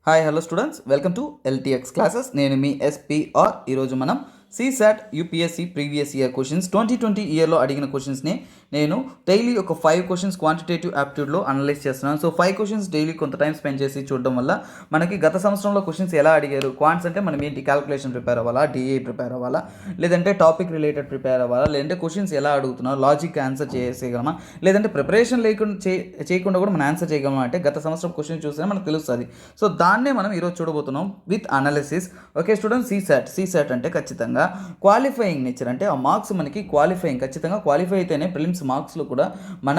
Hi hello students, welcome to LTX classes. నేను మీ SPR. ఈరోజు మనం CSAT UPSC previous year questions 2020 ఇయర్లో అడిగిన క్వశ్చన్స్ని నేను డైలీ ఒక 5 క్వశ్చన్స్ క్వాంటిటేటివ్ యాప్టిట్యూడ్లో అనలైజ్ చేస్తున్నాను. సో 5 క్వశ్చన్స్ డైలీ కొంత టైం స్పెండ్ చేసి చూడడం వల్ల మనకి గత సంవత్సరంలో క్వశ్చన్స్ ఎలా అడిగారు, క్వాంట్స్ అంటే మనం ఏంటి, క్యాలిక్యులేషన్ ప్రిపేర్ అవ్వాలా, డిఏ ప్రిపేర్ అవ్వాలా, లేదంటే టాపిక్ రిలేటెడ్ ప్రిపేర్ అవ్వాలా, లేదంటే క్వశ్చన్స్ ఎలా అడుగుతున్నారు, లాజిక్ ఆన్సర్ చేసేయగలమా, లేదంటే ప్రిపరేషన్ చేయకుండా కూడా మనం ఆన్సర్ చేయగలమా అంటే గత సంవత్సరం క్వశ్చన్ చూస్తేనే మనకు తెలుస్తుంది. సో దాన్నే మనం ఈరోజు చూడబోతున్నాం with analysis. Okay students, CSAT అంటే ఖచ్చితంగా క్వాలిఫైయింగ్ నేచర్, అంటే ఆ మార్క్స్ మనకి క్వాలిఫైయింగ్, ఖచ్చితంగా క్వాలిఫై అయితేనే ప్రిలిమ్స్ మార్క్స్లో కూడా మన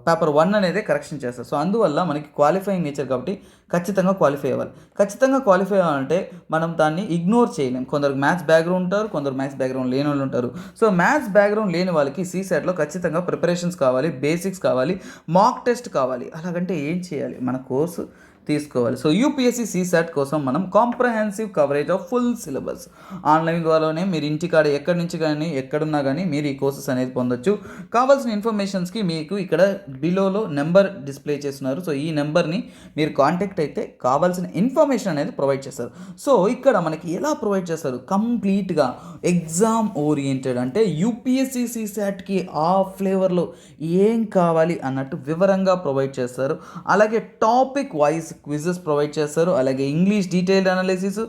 పేపర్ 1 అనేది కరెక్షన్ చేస్తారు. సో అందువల్ల మనకి క్వాలిఫైయింగ్ నేచర్ కాబట్టి ఖచ్చితంగా క్వాలిఫై అవ్వాలి. ఖచ్చితంగా క్వాలిఫై అవ్వాలంటే మనం దాన్ని ఇగ్నోర్ చేయలేం. కొందరు మ్యాథ్స్ బ్యాక్గ్రౌండ్ ఉంటారు, కొందరు మ్యాథ్స్ బ్యాక్గ్రౌండ్ లేని వాళ్ళు ఉంటారు. సో మ్యాథ్స్ బ్యాక్గ్రౌండ్ లేని వాళ్ళకి సిసాట్లో ఖచ్చితంగా ప్రిపరేషన్స్ కావాలి, బేసిక్స్ కావాలి, మాక్ టెస్ట్ కావాలి. అలాగంటే ఏం చేయాలి, మన కోర్సు తీసుకోవాలి. సో యూపీఎస్సీ సిసాట్ కోసం మనం comprehensive coverage of full syllabus online ద్వారానే మీరు ఇంటికాడ ఎక్కడి నుంచి కానీ ఎక్కడున్నా కానీ మీరు ఈ కోర్సెస్ అనేది పొందొచ్చు. కావాల్సిన ఇన్ఫర్మేషన్స్కి మీకు ఇక్కడ బిలోలో నెంబర్ డిస్ప్లే చేస్తున్నారు. సో ఈ నెంబర్ని మీరు కాంటాక్ట్ అయితే కావాల్సిన ఇన్ఫర్మేషన్ అనేది ప్రొవైడ్ చేస్తారు. సో ఇక్కడ మనకి ఎలా ప్రొవైడ్ చేస్తారు, కంప్లీట్గా ఎగ్జామ్ ఓరియంటెడ్, అంటే యూపీఎస్సీ సిసాట్కి ఆ ఫ్లేవర్లో ఏం కావాలి అన్నట్టు వివరంగా ప్రొవైడ్ చేస్తారు. అలాగే టాపిక్ వైజ్ క్విజెస్ ప్రొవైడ్ చేస్తారు. అలాగే English detailed analysis,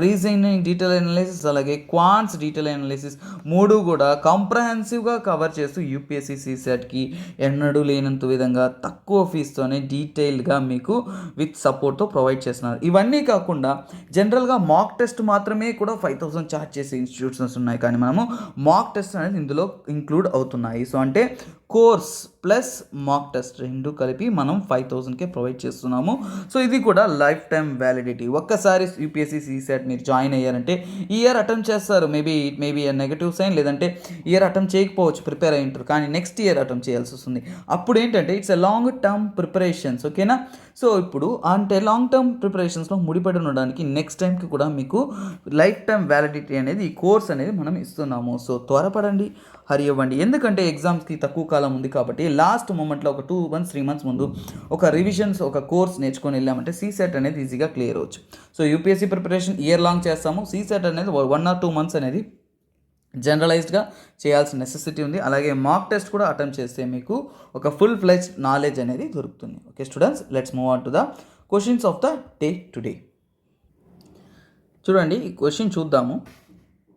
reasoning detail analysis, అలాగే క్వాంట్స్ డీటెయిల్ అనాలిసిస్, మూడు కూడా కాంప్రహెన్సివ్గా కవర్ చేస్తూ యూపీఎస్సీ సిసాట్కి ఎన్నడూ లేనంత విధంగా తక్కువ ఫీజుతోనే డీటెయిల్డ్గా మీకు విత్ సపోర్ట్తో ప్రొవైడ్ చేస్తున్నారు. ఇవన్నీ కాకుండా జనరల్గా మాక్ టెస్ట్ మాత్రమే కూడా 5,000 ఛార్జ్ చేసే ఇన్స్టిట్యూషన్స్ ఉన్నాయి, కానీ మనము మాక్ టెస్ట్ అనేది ఇందులో ఇంక్లూడ్ అవుతున్నాయి. సో అంటే కోర్స్ ప్లస్ మాక్ టెస్ట్ రెండు కలిపి మనం 5,000కే ప్రొవైడ్ చేస్తున్నాము. సో ఇది కూడా లైఫ్ టైం వ్యాలిడిటీ. ఒక్కసారి యూపీఎస్సీ సిసాట్ మీరు జాయిన్ అయ్యారంటే ఇయర్ అటెంప్ట్ చేస్తారు. మేబీ నెగటివ్ సైన్, లేదంటే ఇయర్ అటెంప్ట్ చేయకపోవచ్చు, ప్రిపేర్ అయి ఉంటారు, కానీ నెక్స్ట్ ఇయర్ అటెంప్ట్ చేయాల్సి వస్తుంది. అప్పుడు ఏంటంటే it's a long term preparations. ఓకేనా? సో ఇప్పుడు అంటే లాంగ్ టర్మ్ ప్రిపరేషన్స్లో ముడిపడి ఉండడానికి నెక్స్ట్ టైంకి కూడా మీకు లైఫ్ టైం వ్యాలిడిటీ అనేది ఈ కోర్స్ అనేది మనం ఇస్తున్నాము. సో త్వరపడండి, హరి అవ్వండి. ఎందుకంటే ఎగ్జామ్స్కి తక్కువ కాలం ఉంది కాబట్టి లాస్ట్ మూమెంట్లో ఒక 2 months 3 months ముందు ఒక రివిజన్స్, ఒక కోర్స్ నేర్చుకొని వెళ్ళామంటే సిసాట్ అనేది ఈజీగా క్లియర్ అవ్వచ్చు. So UPSC preparation year long చేస్తాము. సిసాట్ అనేది 1 or 2 months అనేది జనరలైజ్డ్గా చేయాల్సిన నెసెసిటీ ఉంది. అలాగే మాక్ టెస్ట్ కూడా అటెంప్ట్ చేస్తే మీకు ఒక ఫుల్ ఫ్లెడ్జ్డ్ నాలెడ్జ్ అనేది దొరుకుతుంది. Okay students, let's move on to the questions of the day today. చూడండి, ఈ క్వశ్చన్ చూద్దాము.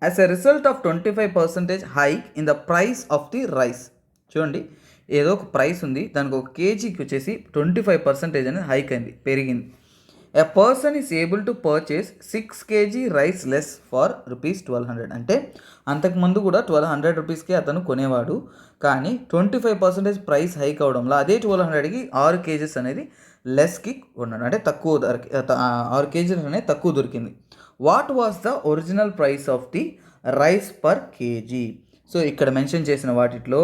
As a result of 25% hike in the price of the rice. చూడండి, ఏదో ఒక ప్రైస్ ఉంది, దానికి ఒక కేజీకి వచ్చేసి 25% అనేది హైక్ అయింది, పెరిగింది. A person is able to purchase 6 kg rice less for ₹1200. అంటే అంతకుముందు కూడా 1200 రూపీస్కి అతను కొనేవాడు, కానీ 25% ప్రైస్ హైక్ అవడంలో అదే 1200కి 6 kgs అనేది లెస్కి కొన్నాడు, అంటే తక్కువ ధరకి 6 kgs అనేది తక్కువ దొరికింది. What was the original price of the rice per KG? So ఇక్కడ మెన్షన్ చేసిన వాటిలో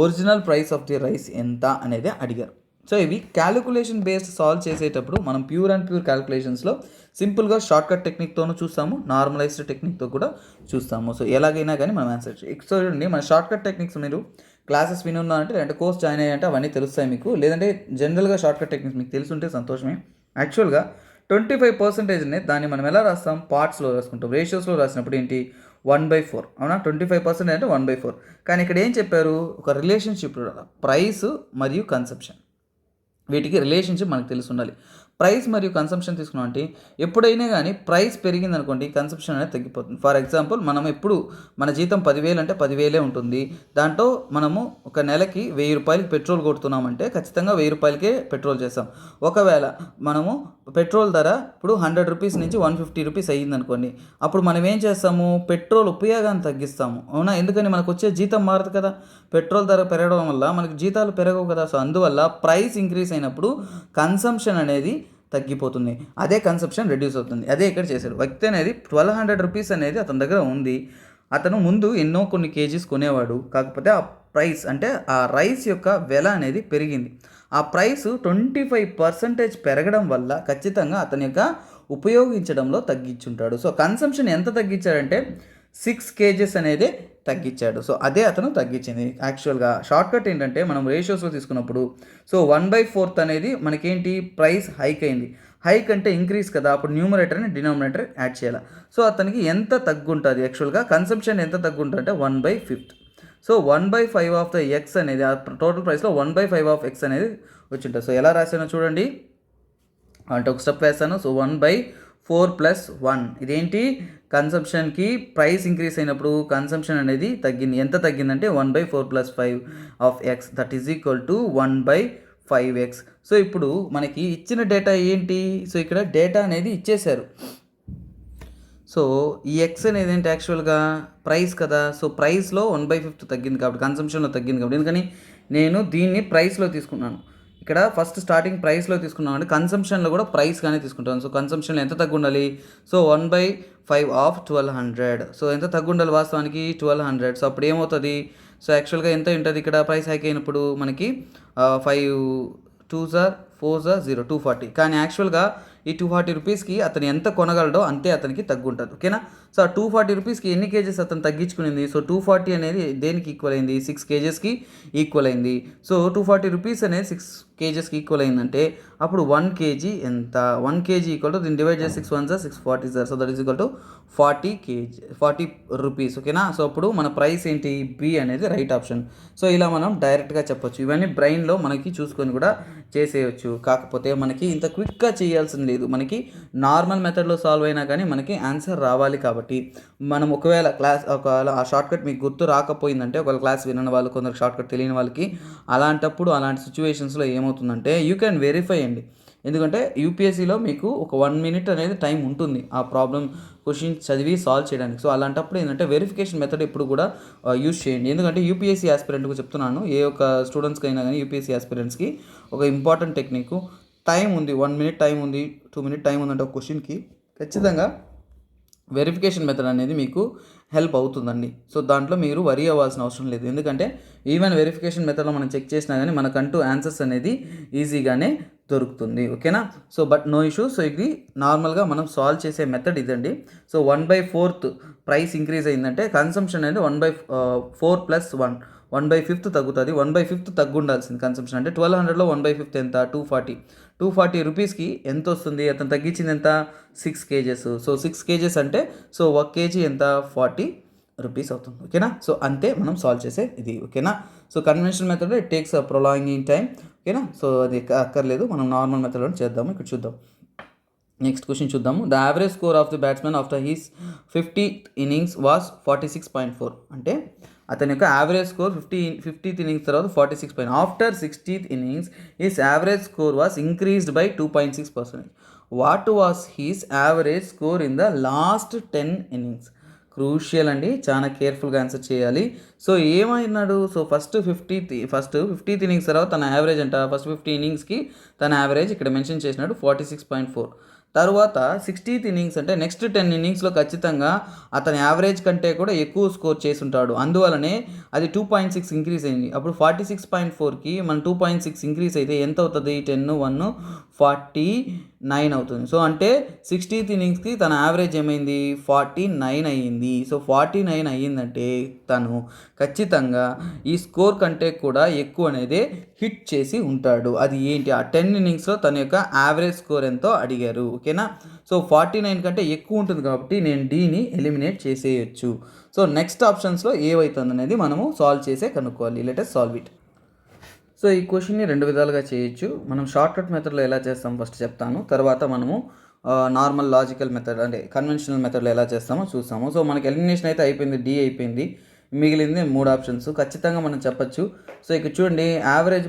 original price of the rice ఎంత అనేది అడిగారు. సో ఇవి క్యాలిక్యులేషన్ బేస్డ్ సాల్వ్ చేసేటప్పుడు మనం ప్యూర్ క్యాలిక్యులేషన్స్లో సింపుల్గా షార్ట్కట్ టెక్నిక్తోనూ చూస్తాము, నార్మలైజ్డ్ టెక్నిక్తో కూడా చూస్తాము. సో ఎలాగైనా కానీ మనం ఆన్సర్ చేయాలి. సో చూడండి, మన షార్ట్కట్ టెక్నిక్స్ మీరు క్లాసెస్ వినున్నారంటే, లేదంటే కోర్స్ జాయిన్ అయ్యారంటే అవన్నీ తెలుస్తాయి మీకు. లేదంటే జనరల్గా షార్ట్కట్ టెక్నిక్స్ మీకు తెలుసుంటే సంతోషమే. యాక్చువల్గా 25% దాన్ని మనం ఎలా రాస్తాం, పార్ట్స్లో రాసుకుంటాం. రేషియోస్లో రాసినప్పుడు ఏంటి, 1/4. అవునా? 25% అంటే 1/4. కానీ ఇక్కడ ఏం చెప్పారు, ఒక రిలేషన్షిప్, ప్రైస్ మరియు కన్సంప్షన్, వీటికి రిలేషన్షిప్ మనకు తెలిసి ఉండాలి. ప్రైస్ మరియు కన్సంప్షన్ తీసుకున్నాం అంటే ఎప్పుడైనా కానీ ప్రైస్ పెరిగింది అనుకోండి, కన్సంప్షన్ అనేది తగ్గిపోతుంది. ఫర్ ఎగ్జాంపుల్, మనం ఎప్పుడు మన జీతం 10,000 అంటే 10,000 ఉంటుంది. దాంట్లో మనము ఒక నెలకి 1,000 రూపాయలకి పెట్రోల్ కొడుతున్నామంటే ఖచ్చితంగా 1,000 రూపాయలకే పెట్రోల్ చేస్తాం. ఒకవేళ మనము పెట్రోల్ ధర ఇప్పుడు 100 రూపీస్ నుంచి 150 రూపీస్ అయ్యింది అనుకోండి, అప్పుడు మనం ఏం చేస్తాము, పెట్రోల్ ఉపయోగాన్ని తగ్గిస్తాము. అవునా? ఎందుకని మనకు వచ్చే జీతం మారదు కదా, పెట్రోల్ ధర పెరగడం వల్ల మనకి జీతాలు పెరగవు కదా. సో అందువల్ల ప్రైస్ ఇంక్రీజ్ అయినప్పుడు కన్సంప్షన్ అనేది తగ్గిపోతుంది, అదే కన్సంప్షన్ రెడ్యూస్ అవుతుంది. అదే ఇక్కడ చేశాడు. వ్యక్తి అనేది 1,200 రూపీస్ అనేది అతని దగ్గర ఉంది. అతను ముందు కొన్ని కేజీస్ కొనేవాడు, కాకపోతే ఆ ప్రైస్ అంటే ఆ రైస్ యొక్క వెల అనేది పెరిగింది. ఆ ప్రైస్ 25% పెరగడం వల్ల ఖచ్చితంగా అతని యొక్క ఉపయోగించడంలో తగ్గించుంటాడు. సో కన్సంప్షన్ ఎంత తగ్గించాడంటే 6 kgs అనేది తగ్గించాడు. సో అదే అతను తగ్గించింది. యాక్చువల్గా షార్ట్ కట్ ఏంటంటే మనం రేషియోస్లో తీసుకున్నప్పుడు సో 1/4 అనేది మనకేంటి ప్రైస్ హైక్ అయింది. హైక్ అంటే ఇంక్రీజ్ కదా, అప్పుడు న్యూమరేటర్ని డినామినేటర్ యాడ్ చేయాలి. సో అతనికి ఎంత తగ్గుంటుంది యాక్చువల్గా కన్సంప్షన్ ఎంత తగ్గుంటుంది అంటే 1/5. సో 1/5 ఆఫ్ ద ఎక్స్ అనేది ఆ టోటల్ ప్రైస్లో 1/5 ఆఫ్ ఎక్స్ అనేది వచ్చి ఉంటుంది. సో ఎలా రాసానో చూడండి, అంటే ఒక స్టెప్ వేస్తాను. సో 1/4 + 1 ఇదేంటి కన్సంప్షన్కి ప్రైస్ ఇంక్రీజ్ అయినప్పుడు కన్సంప్షన్ అనేది తగ్గింది. ఎంత తగ్గిందంటే 1/4 + 5 of X that is equal to 1/5x. So ఇప్పుడు మనకి ఇచ్చిన డేటా ఏంటి, సో ఇక్కడ డేటా అనేది ఇచ్చేశారు. సో ఈ ఎక్స్ అనేది ఏంటి యాక్చువల్గా ప్రైస్ కదా, సో ప్రైస్లో 1/5 తగ్గింది కాబట్టి కన్సంప్షన్లో తగ్గింది కాబట్టి ఎందుకని నేను దీన్ని ప్రైస్లో తీసుకున్నాను. ఇక్కడ ఫస్ట్ స్టార్టింగ్ ప్రైస్లో తీసుకున్నాం అంటే కన్సంప్షన్లో కూడా ప్రైస్ కానీ తీసుకుంటాను. సో కన్సంప్షన్లో ఎంత తగ్గుండాలి, సో 1/5 ఆఫ్ 1200. సో ఎంత తగ్గుండాలి వాస్తవానికి 1200. సో అప్పుడు ఏమవుతుంది, సో యాక్చువల్గా ఎంత ఉంటుంది ఇక్కడ ప్రైస్ హైక్ అయినప్పుడు మనకి 5 2s are 4s are 0 240. కానీ యాక్చువల్గా ఈ 240 రూపీస్కి అతను ఎంత కొనగలడో అంతే అతనికి తగ్గుంటుంది. ఓకేనా. సో ఆ 240 రూపీస్కి ఎన్ని కేజెస్ అతను తగ్గించుకునింది, సో 240 అనేది దేనికి ఈక్వల్ అయింది, 6 కేజెస్కి ఈక్వల్ అయింది. సో 240 రూపీస్ అనేది 6 కేజెస్కి ఈక్వల్ అయిందంటే అప్పుడు 1 కేజీ ఎంత, 1 కేజీ ఈక్వల్ టు దీన్ని డివైడ్ చేసి 6 1s are 6 40s are, so that is equal to 40 rupees. ఓకేనా. సో అప్పుడు మన ప్రైస్ ఏంటి, బి అనేది రైట్ ఆప్షన్. సో ఇలా మనం డైరెక్ట్గా చెప్పొచ్చు. ఇవన్నీ బ్రెయిన్లో మనకి చూసుకొని కూడా చేసేయచ్చు. కాకపోతే మనకి ఇంత క్విక్గా చేయాల్సింది లేదు, మనకి నార్మల్ మెథడ్లో సాల్వ్ అయినా కానీ మనకి ఆన్సర్ రావాలి. కాబట్టి మనం ఒకవేళ ఆ షార్ట్ కట్ మీకు గుర్తు రాకపోయిందంటే, ఒకవేళ క్లాస్ వినని వాళ్ళు, కొందరు షార్ట్ కట్ తెలియని వాళ్ళకి, అలాంటప్పుడు అలాంటి సిచ్యువేషన్స్లో ఏమవుతుందంటే యూ క్యాన్ వెరిఫై అండి. ఎందుకంటే యూపీఎస్సీలో మీకు ఒక 1 minute అనేది టైం ఉంటుంది ఆ ప్రాబ్లం క్వశ్చన్ చదివి సాల్వ్ చేయడానికి. సో అలాంటప్పుడు ఏంటంటే వెరిఫికేషన్ మెథడ్ ఎప్పుడు కూడా యూజ్ చేయండి. ఎందుకంటే యూపీఎస్సీ ఆస్పిరెంట్కి చెప్తున్నాను, ఏ ఒక్క స్టూడెంట్స్కి అయినా కానీ యూపీఎస్సీ ఆస్పిరెంట్స్కి ఒక ఇంపార్టెంట్ టెక్నిక్, టైం ఉంది 1 minute టైం ఉంది, 2 minute టైం ఉందంటే ఒక క్వశ్చన్కి ఖచ్చితంగా వెరిఫికేషన్ మెథడ్ అనేది మీకు హెల్ప్ అవుతుందండి. సో దాంట్లో మీరు వరీ అవ్వాల్సిన అవసరం లేదు. ఎందుకంటే ఈవెన్ వెరిఫికేషన్ మెథడ్లో మనం చెక్ చేసినా కానీ మనకంటూ ఆన్సర్స్ అనేది ఈజీగానే దొరుకుతుంది. ఓకేనా. So but no issue. So ఇది నార్మల్గా మనం సాల్వ్ చేసే మెథడ్ ఇదండి. సో 1/4 ప్రైస్ ఇంక్రీజ్ అయిందంటే కన్సంప్షన్ అనేది 1/4 + 1 1/5 తగ్గుతుంది. 1/5 తగ్గుండాల్సింది కన్సంప్షన్ అంటే 1200లో 1/5 ఎంత 240 రూపీస్కి ఎంత వస్తుంది, అతను తగ్గించింది ఎంత 6 కేజెస్. సో 6 కేజెస్ అంటే సో 1 కేజీ ఎంత 40 రూపీస్ అవుతుంది. ఓకేనా. సో అంతే మనం సాల్వ్ చేసే ఇది. ఓకేనా. So conventional method it takes prolonging time. ఓకేనా. సో అది అక్కర్లేదు, మనం నార్మల్ మెథడ్లో చేద్దాము. ఇక్కడ చూద్దాం, నెక్స్ట్ క్వశ్చన్ చూద్దాము. The average score of the batsmen after he's 50th innings was 46.4. అంటే అతని యొక్క యావరేజ్ స్కోర్ 50th innings తర్వాత 46. After 60th innings his average score was increased by 2.6%. What was his average score in the last 10 innings? Crucial అండి, చాలా కేర్ఫుల్గా answer చేయాలి. So ఏమైనాడు, so first 50th innings తర్వాత తన యావరేజ్ అంట, ఫస్ట్ 50 inningsకి తన యావరేజ్ ఇక్కడ మెన్షన్ చేసినాడు 46.4. తర్వాత 60th innings అంటే నెక్స్ట్ 10 innings ఖచ్చితంగా అతని యావరేజ్ కంటే కూడా ఎక్కువ స్కోర్ చేసి ఉంటాడు. అందువలనే అది 2.6 ఇంక్రీజ్ అయింది. అప్పుడు 46.4కి మన 2.6 ఇంక్రీజ్ అయితే ఎంత అవుతుంది, 10 1 49 అవుతుంది. సో అంటే 60th innings తన యావరేజ్ ఏమైంది 49 అయ్యింది. సో 49 అయ్యిందంటే తను ఖచ్చితంగా ఈ స్కోర్ కంటే కూడా ఎక్కువ అనేది హిట్ చేసి ఉంటాడు. అది ఏంటి, ఆ 10 innings తన యొక్క యావరేజ్ స్కోర్ ఎంతో అడిగారు. ఓకేనా. సో 49 కంటే ఎక్కువ ఉంటుంది కాబట్టి నేను డీని ఎలిమినేట్ చేసేయచ్చు. సో నెక్స్ట్ ఆప్షన్స్లో ఏవైతుంది అనేది మనము సాల్వ్ చేసే కనుక్కోవాలి. Let us solve it. So ఈ క్వశ్చన్ని 2 విధాలుగా చేయొచ్చు. మనం షార్ట్ కట్ మెథడ్లో ఎలా చేస్తాం ఫస్ట్ చెప్తాను, తర్వాత మనము నార్మల్ లాజికల్ మెథడ్ అంటే కన్వెన్షనల్ మెథడ్లో ఎలా చేస్తామో చూస్తాము. సో మనకి ఎలిమినేషన్ అయితే అయిపోయింది, డి అయిపోయింది, మిగిలింది 3 ఆప్షన్స్. ఖచ్చితంగా మనం చెప్పచ్చు. సో ఇక్కడ చూడండి, యావరేజ్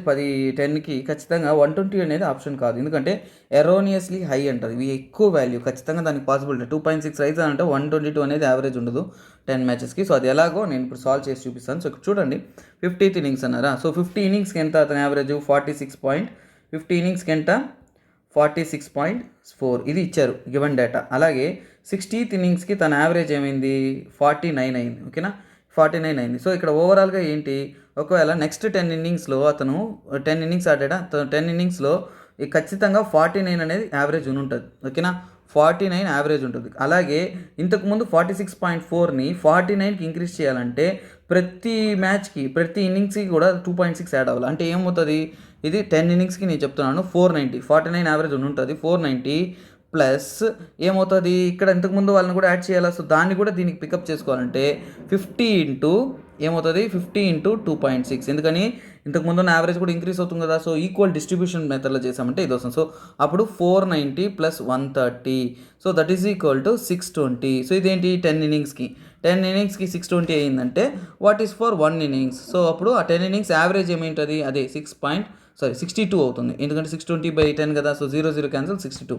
10కి ఖచ్చితంగా 120 అనేది ఆప్షన్ కాదు, ఎందుకంటే ఎరోనియస్లీ హై అంటారు, ఇవి ఎక్కువ వాల్యూ, ఖచ్చితంగా దానికి పాసిబిలిటీ 2.6 రైజ్ అంటే 122 అనేది యావరేజ్ ఉండదు 10 మ్యాచెస్కి. సో అది ఎలాగో నేను ఇప్పుడు సాల్వ్ చేసి చూపిస్తాను. సో ఇక్కడ చూడండి, 50th innings అన్నారా. సో 50 innings ఎంత అతని యావరేజ్ 46. 50 innings ఎంత 46.4 ఇది ఇచ్చారు గివెన్ డేటా. అలాగే 60th innings తన యావరేజ్ ఏమైంది 49 అయింది. ఓకేనా, 49 అయింది. సో ఇక్కడ ఓవరాల్గా ఏంటి, ఒకవేళ నెక్స్ట్ 10 innings అతను 10 innings ఆడాడా, 10 innings ఖచ్చితంగా 49 అనేది యావరేజ్ ఉంటుంది. ఓకేనా, 49 యావరేజ్ ఉంటుంది. అలాగే ఇంతకుముందు 46.4ని 49కి ఇంక్రీజ్ చేయాలంటే ప్రతి మ్యాచ్కి ప్రతి ఇన్నింగ్స్కి కూడా 2.6 యాడ్ అవ్వాలి. అంటే ఏమవుతుంది, ఇది 10 ఇన్నింగ్స్కి నేను చెప్తున్నాను 490, 49 యావరేజ్ ఉంటుంది 490 ప్లస్ ఏమవుతుంది ఇక్కడ ఇంతకుముందు వాళ్ళని కూడా యాడ్ చేయాలి. సో దాన్ని కూడా దీనికి పికప్ చేసుకోవాలంటే 50 ఇంటూ ఏమవుతుంది 50 ఇంటూ 2.6, ఎందుకని ఇంతకుముందు ఉన్న యావరేజ్ కూడా ఇంక్రీజ్ అవుతుంది కదా. సో ఈక్వల్ డిస్ట్రిబ్యూషన్ మెథడ్లో చేసామంటే ఇది వస్తుంది. సో అప్పుడు 490 plus 130, so that is equal to 620. So ఇదేంటి 10 ఇన్నింగ్స్కి 620 అయ్యిందంటే what is for 1 innings. So అప్పుడు ఆ 10 ఇన్నింగ్స్ యావరేజ్ ఏమేంటుంది, అదే 62 అవుతుంది, ఎందుకంటే 620/10 కదా. So 0 cancel 62.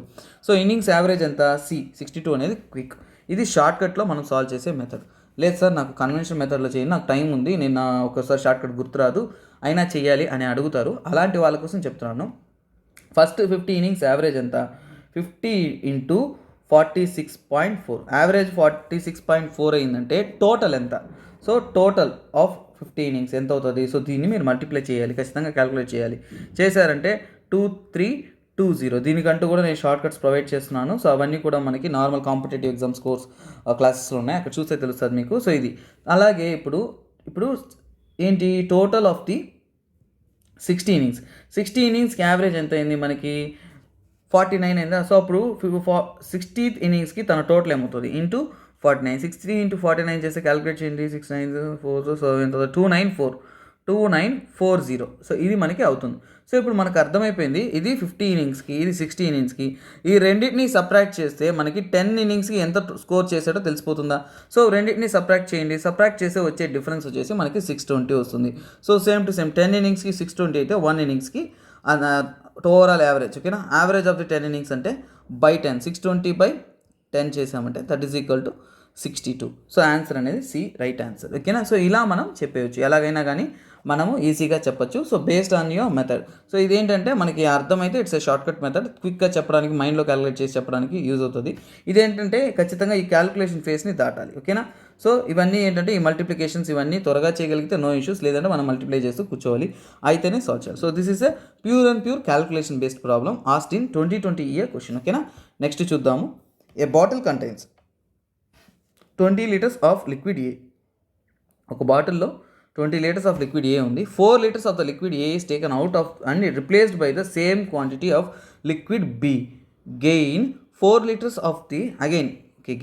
So innings average ఎంత, సి 62 అనేది క్విక్. ఇది షార్ట్కట్లో మనం సాల్వ్ చేసే మెథడ్. లేదు సార్ నాకు కన్వెన్షనల్ మెథడ్లో చేయండి, నాకు టైం ఉంది, నేను ఒకసారి షార్ట్కట్ గుర్తురాదు అయినా చేయాలి అని అడుగుతారు. అలాంటి వాళ్ళ కోసం చెప్తున్నాను. ఫస్ట్ 50 ఇన్నింగ్స్ యావరేజ్ ఎంత, 50 ఇంటూ 46.4, యావరేజ్ 46.4 అయిందంటే టోటల్ ఎంత. సో టోటల్ ఆఫ్ 50 ఇన్నింగ్స్ ఎంత అవుతుంది. సో దీన్ని మీరు మల్టిప్లై చేయాలి, ఖచ్చితంగా క్యాలిక్యులేట్ చేయాలి. చేశారంటే 2320. దీనికంటూ కూడా నేను షార్ట్ కట్స్ ప్రొవైడ్ చేస్తున్నాను. సో అవన్నీ కూడా మనకి నార్మల్ కాంపిటేటివ్ ఎగ్జామ్స్ కోర్స్ క్లాసెస్లో ఉన్నాయి, అక్కడ చూస్తే తెలుస్తుంది మీకు. సో ఇది అలాగే ఇప్పుడు ఏంటి టోటల్ ఆఫ్ ది 60 ఇన్నింగ్స్కి యావరేజ్ ఎంత అయింది మనకి 49 అయిందా. సో అప్పుడు 60th ఇన్నింగ్స్కి తన టోటల్ ఏమవుతుంది ఇంటూ 49, 60 ఇంటూ 49 చేస్తే క్యాలిక్యులేట్ చేయండి, 6 9 4 సో ఎంత 2940. సో ఇది మనకి అవుతుంది. సో ఇప్పుడు మనకు అర్థమైపోయింది ఇది 50 ఇన్నింగ్స్కి, ఇది 60 ఇన్నింగ్స్కి. ఈ రెండింటిని సబ్ట్రాక్ట్ చేస్తే మనకి 10 ఇన్నింగ్స్కి ఎంత స్కోర్ చేసాడో తెలిసిపోతుందా. సో రెండింటిని సబ్ట్రాక్ట్ చేయండి, సబ్ట్రాక్ట్ చేస్తే వచ్చే డిఫరెన్స్ వచ్చేసి మనకి 620 వస్తుంది. సో సేమ్ టు సేమ్ 10 ఇన్నింగ్స్కి 620 అయితే 1 ఇన్నింగ్స్కి ఓవరాల్ యావరేజ్, ఓకేనా. యావరేజ్ ఆఫ్ ది 10 ఇన్నింగ్స్ అంటే బై 10, 620/10 చేసామంటే that is equal to 62. So answer అనేది సి రైట్ ఆన్సర్, ఓకేనా. సో ఇలా మనం చెప్పేయచ్చు, ఎలాగైనా కానీ మనము ఈజీగా చెప్పొచ్చు. So based on your method. So ఇదేంటంటే మనకి అర్థమైతే ఇట్స్ ఏ షార్ట్కట్ మెథడ్, క్విక్గా చెప్పడానికి, మైండ్లో క్యాలిక్యులేట్ చేసి చెప్పడానికి యూజ్ అవుతుంది. ఇదేంటంటే ఖచ్చితంగా ఈ క్యాలిక్యులేషన్ ఫేస్ని దాటాలి, ఓకేనా. సో ఇవన్నీ ఏంటంటే ఈ మల్టిప్లికేషన్స్ ఇవన్నీ త్వరగా చేయగలిగితే నో ఇష్యూస్, లేదంటే మనం మల్టిప్లై చేస్తూ కూర్చోవాలి, అయితేనే సాల్వ్ చేయాలి. So this is a pure calculation based problem asked in 2020 year question, ఓకేనా. నెక్స్ట్ చూద్దాము. A bottle contains 20 litres of liquid A. ఒక బాటిల్లో 20 లీటర్స్ ఆఫ్ లిక్విడ్ ఏ ఉంది. 4 litres of the liquid A is taken out of and replaced by the same quantity of liquid B. Gain 4 litres of the again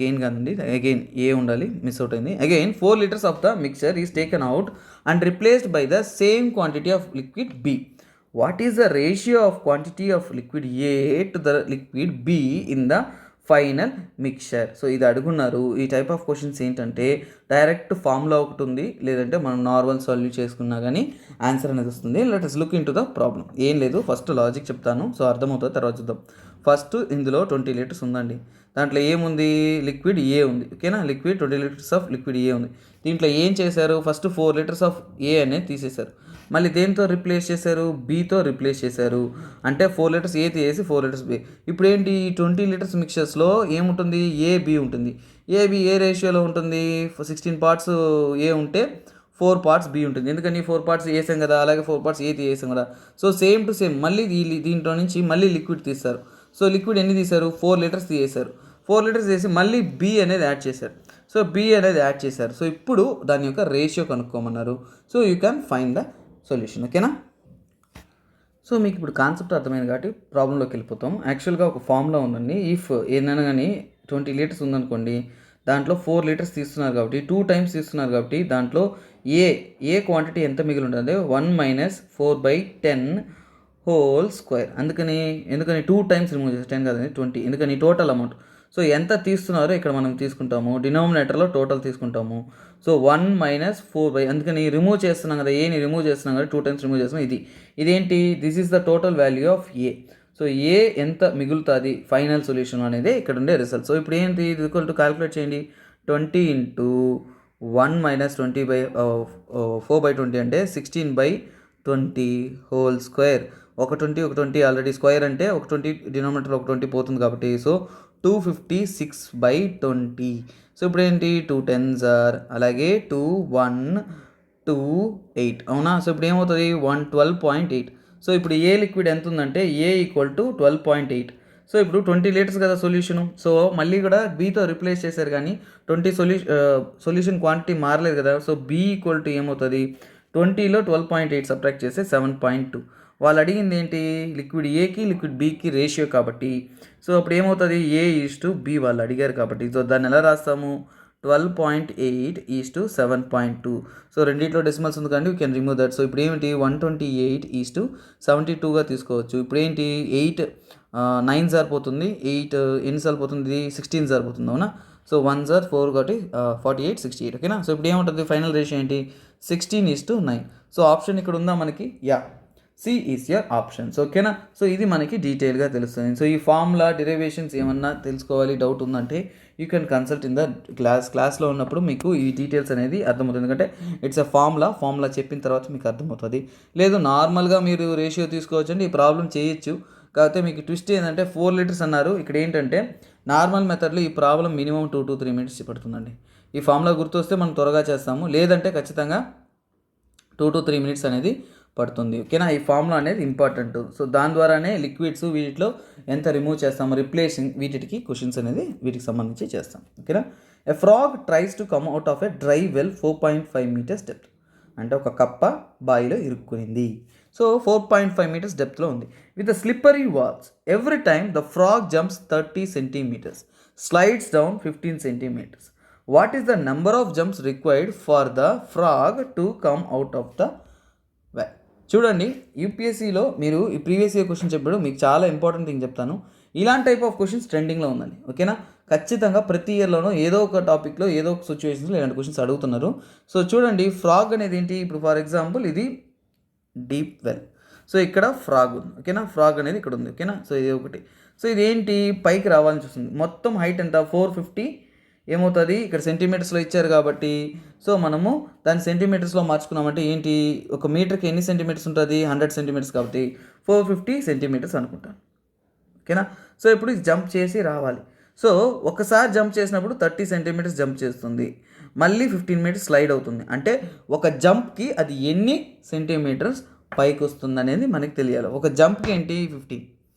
gain కాదండి, again A ఉండాలి, miss out అయింది. Again 4 litres of the mixture is taken out and replaced by the same quantity of liquid B. What is the ratio of quantity of liquid A to the liquid B in the final mixture. So ఇది అడుగున్నారు. ఈ type of questions ఏంటంటే direct formula ఒకటి ఉంది, లేదంటే మనం normal solve చేసుకున్నా కానీ ఆన్సర్ అనేది వస్తుంది. Let us look in to the problem. ఏం లేదు, ఫస్ట్ లాజిక్ చెప్తాను, సో అర్థమవుతుంది, తర్వాత చూద్దాం. ఫస్ట్ ఇందులో 20 లీటర్స్ ఉందండి, దాంట్లో ఏముంది లిక్విడ్ ఏ ఉంది, ఓకేనా. Liquid 20 litres of liquid A ఉంది. దీంట్లో ఏం చేశారు, ఫస్ట్ 4 లీటర్స్ ఆఫ్ ఏ అనేది తీసేశారు, మళ్ళీ దేంతో రిప్లేస్ చేశారు, బీతో రిప్లేస్ చేశారు. అంటే 4 లీటర్స్ ఏ తీసేసి 4 లీటర్స్ బి. ఇప్పుడు ఏంటి 20 లీటర్స్ మిక్చర్స్లో ఏముంటుంది, ఏ బి ఉంటుంది. ఏ రేషియోలో ఉంటుంది, 16 పార్ట్స్ ఏ ఉంటే 4 పార్ట్స్ బి ఉంటుంది, ఎందుకని 4 పార్ట్స్ వేసాం కదా, అలాగే 4 పార్ట్స్ ఏ తీసేసాం కదా. సో సేమ్ టు సేమ్ మళ్ళీ దీంట్లో నుంచి మళ్ళీ లిక్విడ్ తీస్తారు. సో లిక్విడ్ ఎన్ని తీశారు, 4 లీటర్స్ తీసేశారు. 4 లీటర్స్ తీసి మళ్ళీ బి అనేది యాడ్ చేశారు. సో బి అనేది యాడ్ చేశారు. సో ఇప్పుడు దాని యొక్క రేషియో కనుక్కోమన్నారు. So you can find the solution, ఓకేనా. సో మీకు ఇప్పుడు కాన్సెప్ట్ అర్థమైంది కాబట్టి ప్రాబ్లంలోకి వెళ్ళిపోతాం. యాక్చువల్గా ఒక ఫార్ములా ఉందండి. ఇఫ్ ఏదైనా కానీ 20 లీటర్స్ ఉందనుకోండి, దాంట్లో 4 లీటర్స్ తీస్తున్నారు కాబట్టి 2 టైమ్స్ తీస్తున్నారు కాబట్టి దాంట్లో ఏ క్వాంటిటీ ఎంత మిగిలి ఉంటుంది, 1 - 4/10 హోల్ స్క్వేర్. ఎందుకని 2 టైమ్స్ రిమూవ్ చేసి 10 కాదండి 20, ఎందుకని టోటల్ అమౌంట్. సో ఎంత తీస్తున్నారో ఇక్కడ మనం తీసుకుంటాము, డినామినేటర్లో టోటల్ తీసుకుంటాము. సో 1 - 4 అందుకని రిమూవ్ చేస్తున్నాం కదా, ఏని రిమూవ్ చేస్తున్నాం కదా, 2 టైమ్స్ రిమూవ్ చేస్తున్నాం. ఇదేంటి, this is the total value of A. So A ఎంత మిగులుతుంది ఫైనల్ సొల్యూషన్ అనేది ఇక్కడ ఉండే రిజల్ట్. సో ఇప్పుడు ఏంటి, ఇది ఈక్వల్ టు క్యాలిక్యులేట్ చేయండి. 20 ఇంటూ 1 - 4/20 అంటే 16/20 హోల్ స్క్వేర్. ఒక 20 ఆల్రెడీ స్క్వేర్ అంటే ఒక 20 డినామినేటర్ ఒక 20 పోతుంది కాబట్టి సో 256/20. సో ఇప్పుడు ఏంటి 2 10s ఆర్ అలాగే 2 1 2 8 అవునా. సో ఇప్పుడు ఏమవుతుంది 112.8. సో ఇప్పుడు ఏ లిక్విడ్ ఎంత ఉందంటే ఏ ఈక్వల్ టు 12.8. సో ఇప్పుడు 20 లీటర్స్ కదా సొల్యూషను. సో మళ్ళీ కూడా బీతో రిప్లేస్ చేశారు కానీ 20 సొల్యూషన్ క్వాంటిటీ మారలేదు కదా. సో బీ ఈక్వల్ టు ఏమవుతుంది, 20లో 12.8 సబ్ట్రాక్ట్ చేస్తే 7.2. వాళ్ళు అడిగింది ఏంటి, లిక్విడ్ ఏకి లిక్విడ్ బీకి రేషియో కాబట్టి. సో అప్పుడు ఏమవుతుంది, A:B వాళ్ళు అడిగారు కాబట్టి. సో దాన్ని ఎలా రాస్తాము, 12.8:7.2. సో రెండిట్లో డెసిమల్స్ ఉంది కానీ you can remove that. So ఇప్పుడు ఏమిటి, 128:72గా తీసుకోవచ్చు. ఇప్పుడు ఏంటి, 8 9 సరిపోతుంది, 8 ఎన్నిసార్లు పోతుంది, 16 సరిపోతుంది, అవునా. సో 1 సార్ 4 కాబట్టి 48 68, ఓకేనా. సో ఇప్పుడు ఏముంటుంది, ఫైనల్ రేషియో ఏంటి, 16:9. సో ఆప్షన్ ఇక్కడ ఉందా మనకి, yeah, C is your options, ఓకేనా. సో ఇది మనకి డీటెయిల్గా తెలుస్తుంది. సో ఈ ఫార్ములా డెరివేషన్స్ ఏమన్నా తెలుసుకోవాలి, డౌట్ ఉందంటే you can consult in the క్లాస్లో ఉన్నప్పుడు మీకు ఈ డీటెయిల్స్ అనేది అర్థమవుతుంది. ఎందుకంటే ఇట్స్ ఎ ఫార్ములా చెప్పిన తర్వాత మీకు అర్థమవుతుంది. లేదు నార్మల్గా మీరు రేషియో తీసుకోవచ్చండి, ఈ ప్రాబ్లం చేయొచ్చు. కాకపోతే మీకు ట్విస్ట్ ఏంటంటే 4 లీటర్స్ అన్నారు. ఇక్కడ ఏంటంటే నార్మల్ మెథడ్లో ఈ ప్రాబ్లం మినిమం 2 to 3 minutes పడుతుందండి. ఈ ఫార్ములా గుర్తొస్తే మనం త్వరగా చేస్తాము, లేదంటే ఖచ్చితంగా 2 to 3 minutes అనేది పడుతుంది, ఓకేనా. ఈ ఫార్ములా అనేది ఇంపార్టెంట్. సో దాని ద్వారానే లిక్విడ్స్ వీటిలో ఎంత రిమూవ్ చేస్తాము, రిప్లేసింగ్ వీటికి క్వశ్చన్స్ అనేది వీటికి సంబంధించి చేస్తాం, ఓకేనా. A frog tries to come out of a dry well 4.5 meters depth. అంటే ఒక కప్ప బావిలో ఇరుక్కునింది. సో 4.5 meters డెప్త్లో ఉంది. With the slippery walls every time the frog jumps 30 centimeters, slides down 15 centimeters. What is the number of jumps required for the frog to come out of the well. చూడండి, యూపీఎస్సీలో మీరు ఈ previous year question చెప్పాడు, మీకు చాలా important thing చెప్తాను. ఇలాంటి type of questions ట్రెండింగ్లో ఉందండి, ఓకేనా. ఖచ్చితంగా ప్రతి ఇయర్లోనూ ఏదో ఒక టాపిక్లో ఏదో ఒక సిచ్యువేషన్స్లో ఇలాంటి క్వశ్చన్స్ అడుగుతున్నారు. సో చూడండి, ఫ్రాగ్ అనేది ఏంటి, ఇప్పుడు ఫర్ ఎగ్జాంపుల్ ఇది డీప్ వెల్. సో ఇక్కడ ఫ్రాగ్ ఉంది, ఓకేనా. ఫ్రాగ్ అనేది ఇక్కడ ఉంది, ఓకేనా. సో ఇది ఒకటి. సో ఇది ఏంటి, పైకి రావాలని చూస్తుంది. మొత్తం హైట్ ఎంత, 450 ఏమవుతుంది, ఇక్కడ సెంటీమీటర్స్లో ఇచ్చారు కాబట్టి సో మనము దాన్ని సెంటీమీటర్స్లో మార్చుకున్నామంటే ఏంటి, ఒక మీటర్కి ఎన్ని సెంటీమీటర్స్ ఉంటుంది, 100 centimeters కాబట్టి 450 centimeters అనుకుంటాను, ఓకేనా. సో ఇప్పుడు ఇది జంప్ చేసి రావాలి. సో ఒకసారి జంప్ చేసినప్పుడు 30 centimeters జంప్ చేస్తుంది, మళ్ళీ 15 meters స్లైడ్ అవుతుంది. అంటే ఒక జంప్కి అది ఎన్ని సెంటీమీటర్స్ పైకి వస్తుంది అనేది మనకి తెలియాలి. ఒక జంప్కి ఏంటి 15,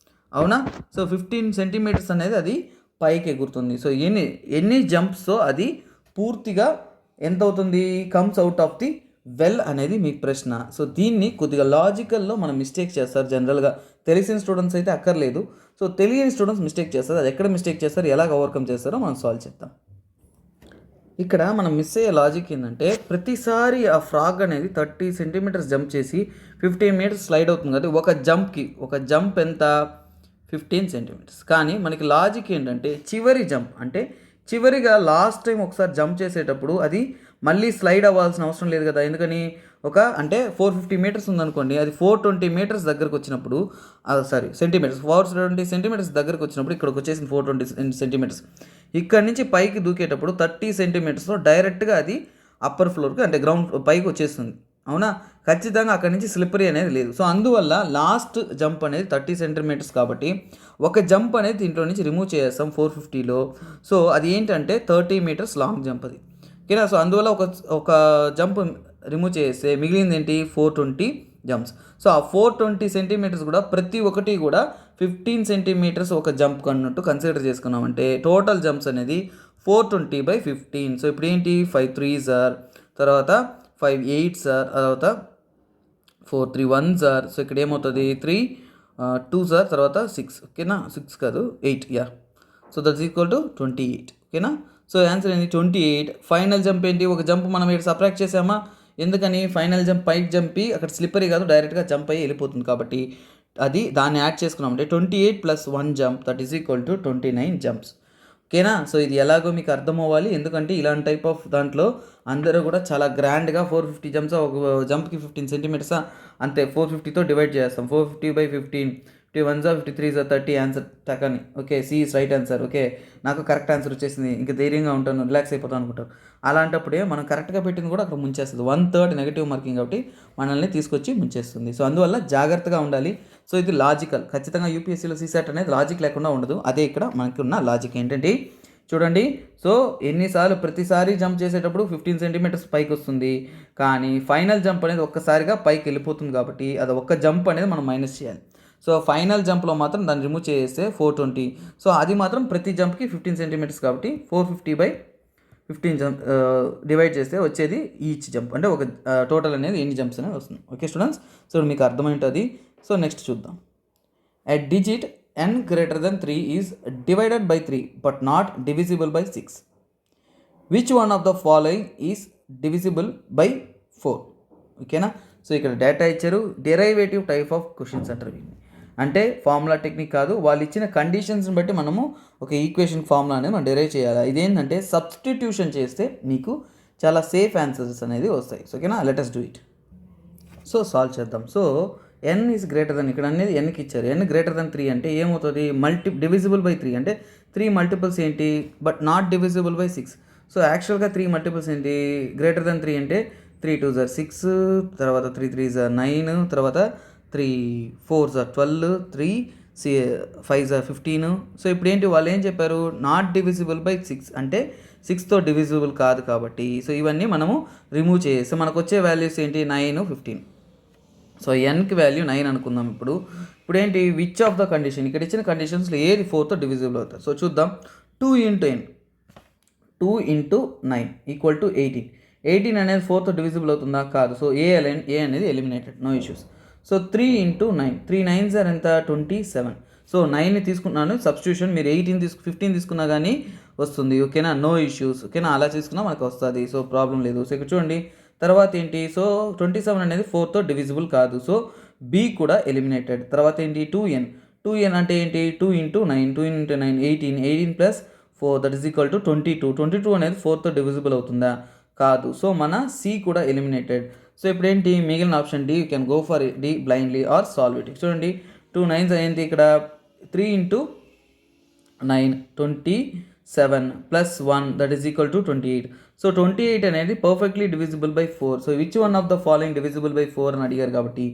అవునా. సో 15 centimeters అనేది అది పైకి ఎగురుతుంది. సో ఎన్ని జంప్స్తో అది పూర్తిగా ఎంత అవుతుంది, comes out of the well అనేది మీకు ప్రశ్న. సో దీన్ని కొద్దిగా లాజికల్లో మనం మిస్టేక్ చేస్తారు జనరల్గా. తెలిసిన స్టూడెంట్స్ అయితే అక్కర్లేదు, సో తెలియని స్టూడెంట్స్ మిస్టేక్ చేస్తారు. అది ఎక్కడ మిస్టేక్ చేస్తారు, ఎలాగ ఓవర్కమ్ చేస్తారో మనం సాల్వ్ చేద్దాం. ఇక్కడ మనం మిస్ అయ్యే లాజిక్ ఏంటంటే ప్రతిసారి ఆ ఫ్రాగ్ అనేది 30 centimeters జంప్ చేసి 15 meters స్లైడ్ అవుతుంది కదా. ఒక జంప్ ఎంత, 15 centimeters. కానీ మనకి లాజిక్ ఏంటంటే చివరి జంప్ అంటే చివరిగా లాస్ట్ టైం ఒకసారి జంప్ చేసేటప్పుడు అది మళ్ళీ స్లైడ్ అవ్వాల్సిన అవసరం లేదు కదా. ఎందుకని, అంటే 450 meters ఉందనుకోండి, అది 420 meters దగ్గరకు వచ్చినప్పుడు సెంటీమీటర్స్ 420 centimeters దగ్గరకు వచ్చినప్పుడు ఇక్కడికి వచ్చేసింది 420 centimeters. ఇక్కడ నుంచి పైకి దూకేటప్పుడు 30 centimetersలో డైరెక్ట్గా అది అప్పర్ ఫ్లోర్కి అంటే గ్రౌండ్ పైకి వచ్చేస్తుంది, అవునా. ఖచ్చితంగా అక్కడి నుంచి స్లిప్పరీ అనేది లేదు. సో అందువల్ల లాస్ట్ జంప్ అనేది 30 centimeters కాబట్టి ఒక జంప్ అనేది దీంట్లో నుంచి రిమూవ్ చేస్తాం 450లో. సో అది ఏంటంటే 30 meters లాంగ్ జంప్ అది, ఓకేనా. సో అందువల్ల ఒక జంప్ రిమూవ్ చేస్తే మిగిలింది ఏంటి, 420 జంప్స్. సో ఆ 420 centimeters కూడా ప్రతి ఒక్కటి కూడా 15 centimeters ఒక జంప్ అన్నట్టు కన్సిడర్ చేసుకున్నామంటే టోటల్ జంప్స్ అనేది 420/15. సో ఇప్పుడు ఏంటి, 5 3s ఆర్, తర్వాత 5 8s ఆర్, తర్వాత 4 3 1s ఆర్. సో ఇక్కడ ఏమవుతుంది 3 2s ఆర్, తర్వాత 6, ఓకేనా. 6 కాదు 8, yeah. So that's equal to 28, ఓకేనా. సో ఆన్సర్ ఏంటి 28. ఫైనల్ జంప్ ఏంటి, ఒక జంప్ మనం ఇక్కడ సబ్ట్రాక్ట్ చేసామా, ఎందుకని ఫైనల్ జంప్ పైకి జంపి అక్కడ స్లిప్పరీ కాదు డైరెక్ట్గా జంప్ అయ్యి వెళ్ళిపోతుంది కాబట్టి దాన్ని యాడ్ చేసుకున్నామంటే 28 + 1 jump that is equal to 29 jumps, ఓకేనా. సో ఇది ఎలాగో మీకు అర్థం అవ్వాలి, ఎందుకంటే ఇలాంటి టైప్ ఆఫ్ దాంట్లో అందరూ కూడా చాలా గ్రాండ్గా 450 జంప్స్, ఒక జంప్కి 15 centimeters అంతే 450తో డివైడ్ చేస్తాం. 450/15, 51s 53s 30 ఆన్సర్ టకని, okay. C is right answer, okay. నాకు కరెక్ట్ ఆన్సర్ వచ్చేసింది, ఇంకా ధైర్యంగా ఉంటాను, రిలాక్స్ అయిపోతాను అనుకుంటారు. అలాంటప్పుడే మనం కరెక్ట్గా పెట్టింది కూడా అక్కడ ముంచేస్తుంది. 1/3 నెగిటివ్ మార్కింగ్ కాబట్టి మనల్ని తీసుకొచ్చి ముంచేస్తుంది. సో అందువల్ల జాగ్రత్తగా ఉండాలి. సో ఇది లాజికల్, ఖచ్చితంగా యూపీఎస్సీలో సీసాట్ అనేది లాజిక్ లేకుండా ఉండదు. అదే ఇక్కడ మనకి ఉన్న లాజిక్ ఏంటంటే చూడండి, సో ప్రతిసారి జంప్ చేసేటప్పుడు 15 centimeters పైకి వస్తుంది, కానీ ఫైనల్ జంప్ అనేది ఒక్కసారిగా పైకి వెళ్ళిపోతుంది కాబట్టి అది ఒక్క జంప్ అనేది మనం మైనస్ చేయాలి. సో ఫైనల్ జంప్లో మాత్రం దాన్ని రిమూవ్ చేస్తే 420. సో అది మాత్రం ప్రతి జంప్కి 15 సెంటీమీటర్స్ కాబట్టి 450/15 జంప్ డివైడ్ చేస్తే వచ్చేది ఈచ్ జంప్, అంటే ఒక టోటల్ అనేది ఎన్ని జంప్స్ అనేది వస్తుంది. ఓకే స్టూడెంట్స్, సో మీకు అర్థమైంటుంది. సో నెక్స్ట్ చూద్దాం. A digit n greater than 3 is divided by 3 but not divisible by 6. Which one of the following is divisible by 4? ఓకేనా. సో ఇక్కడ డేటా ఇచ్చారు, డెరైవేటివ్ టైప్ ఆఫ్ క్వశ్చన్స్ అంటారు వీటిని. అంటే ఫార్ములా టెక్నిక్ కాదు, వాళ్ళు ఇచ్చిన కండిషన్స్ని బట్టి మనము ఒక ఈక్వేషన్ ఫార్ములా అనేది మనం డెరైవ్ చేయాలి. ఇదేంటంటే సబ్స్టిట్యూషన్ చేస్తే మీకు చాలా సేఫ్ ఆన్సర్స్ అనేది వస్తాయి. సో ఓకేనా, let us do it. So solve చేద్దాం. So n is greater then, ఇక్కడ అనేది nకి ఇచ్చారు, n గ్రేటర్ దెన్ 3 అంటే ఏమవుతుంది, డివిజిబుల్ బై 3 అంటే 3 మల్టిపుల్స్ ఏంటి, but not divisible by 6. So యాక్చువల్గా 3 మల్టిపుల్స్ ఏంటి, గ్రేటర్ దెన్ 3 అంటే 3 2s are 6, తర్వాత 3 3s are 9, తర్వాత 3 4s are 12, 3 5s are 15. So ఇప్పుడు ఏంటి వాళ్ళు ఏం చెప్పారు, నాట్ డివిజిబుల్ బై 6 అంటే 6తో డివిజిబుల్ కాదు కాబట్టి. సో ఇవన్నీ మనము రిమూవ్ చేస్తే మనకు వచ్చే వాల్యూస్ ఏంటి, 9 15. సో nకి వాల్యూ 9 అనుకుందాం. ఇప్పుడు ఏంటి, విచ్ ఆఫ్ ద కండిషన్, ఇక్కడ ఇచ్చిన కండిషన్స్లో ఏది 4తో డివిజిబుల్ అవుతుంది. సో చూద్దాం. 2 × n 2 × 9 = 18. 18 అనేది 4తో డివిజిబుల్ అవుతుందా, కాదు. సో ఏ అనేది eliminated, no issues. So 3 × 9, 3 9s are ఎంత, 27. సో 9ని తీసుకున్నాను సబ్స్టిట్యూషన్, మీరు 15 తీసుకున్నా కానీ వస్తుంది. ఓకేనా, నో ఇష్యూస్. ఓకేనా, అలా తీసుకున్నా మనకు వస్తుంది. సో ప్రాబ్లం లేదు. సో ఇక్కడ చూడండి తర్వాత ఏంటి, సో 27 అనేది 4తో డివిజిబుల్ కాదు. సో బి కూడా ఎలిమినేటెడ్. తర్వాత ఏంటి, 2n అంటే ఏంటి, 2 × 9 2 × 9 18, 18 + 4 దట్ ఈస్ ఈక్వల్ టు 22. 22 అనేది 4తో డివిజిబుల్ అవుతుందా, కాదు. సో మన సి కూడా ఎలిమినేటెడ్. సో ఇప్పుడు ఏంటి, మిగిలిన option D, you can go for D blindly or solve it. చూడండి 2 9s ఏంటి, ఇక్కడ 3 × 9 27 + 1 that is equal to 28. So 28 అనేది perfectly divisible by 4. So which one of the following divisible by 4 అని అడిగారు కాబట్టి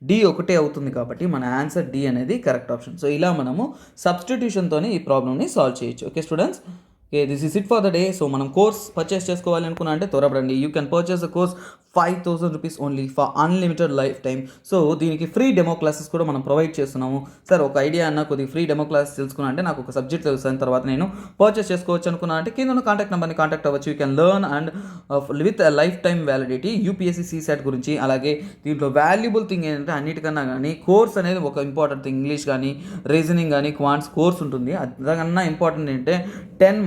డి ఒకటే అవుతుంది కాబట్టి మన ఆన్సర్ డి అనేది కరెక్ట్ ఆప్షన్. సో ఇలా మనము సబ్స్టిట్యూషన్తోనే ఈ ప్రాబ్లమ్ని సాల్వ్ చేయొచ్చు. Okay students, okay this is it for the day. So మనం కోర్స్ పర్చేస్ చేసుకోవాలి అనుకున్నా అంటే త్వరపడండి. You can purchase the course 5,000 rupees only for unlimited life time. So దీనికి ఫ్రీ డెమో క్లాసెస్ కూడా మనం ప్రొవైడ్ చేస్తున్నాము. సార్ ఒక ఐడియా అన్న కొద్దిగా ఫ్రీ డెమో క్లాసెస్ తెలుసుకున్నా అంటే నాకు ఒక సబ్జెక్ట్ తెలుసు తర్వాత నేను పర్చేస్ చేసుకోవచ్చు అనుకున్నా అంటే కింద ఉన్న కాంటాక్ట్ నెంబర్ని కాంటాక్ట్ అవ్వచ్చు. You can learn and with life time validity UPSC CSAT గురించి. అలాగే దీంట్లో వాల్యుబుల్ థింగ్ ఏంటంటే అన్నిటికన్నా కానీ కోర్స్ అనేది ఒక ఇంపార్టెంట్ థింగ్. ఇంగ్లీష్ కానీ రీజనింగ్ కానీ క్వాంట్స్ కోర్స్ ఉంటుంది. అంతకన్నా ఇంపార్టెంట్ ఏంటంటే 10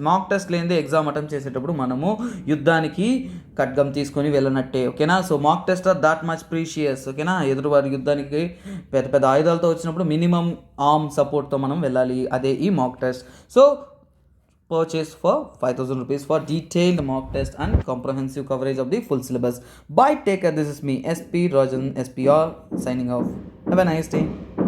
మాక్ టెస్ట్ లేనిదే ఎగ్జామ్ అటెంప్ట్ చేసేటప్పుడు మనము యుద్ధానికి ఖడ్గం తీసుకొని వెళ్ళనట్టే. ఓకేనా, so mock test are that much precious. ఓకేనా, ఎదురువారి యుద్ధానికి పెద్ద పెద్ద ఆయుధాలతో వచ్చినప్పుడు మినిమం ఆర్మ్ సపోర్ట్తో మనం వెళ్ళాలి, అదే ఈ mock test. So purchase for 5,000 rupees for detailed mock test and comprehensive coverage of the full syllabus. Bye, take care. This is me, SP Rajan, SPR, signing off. Have a nice day.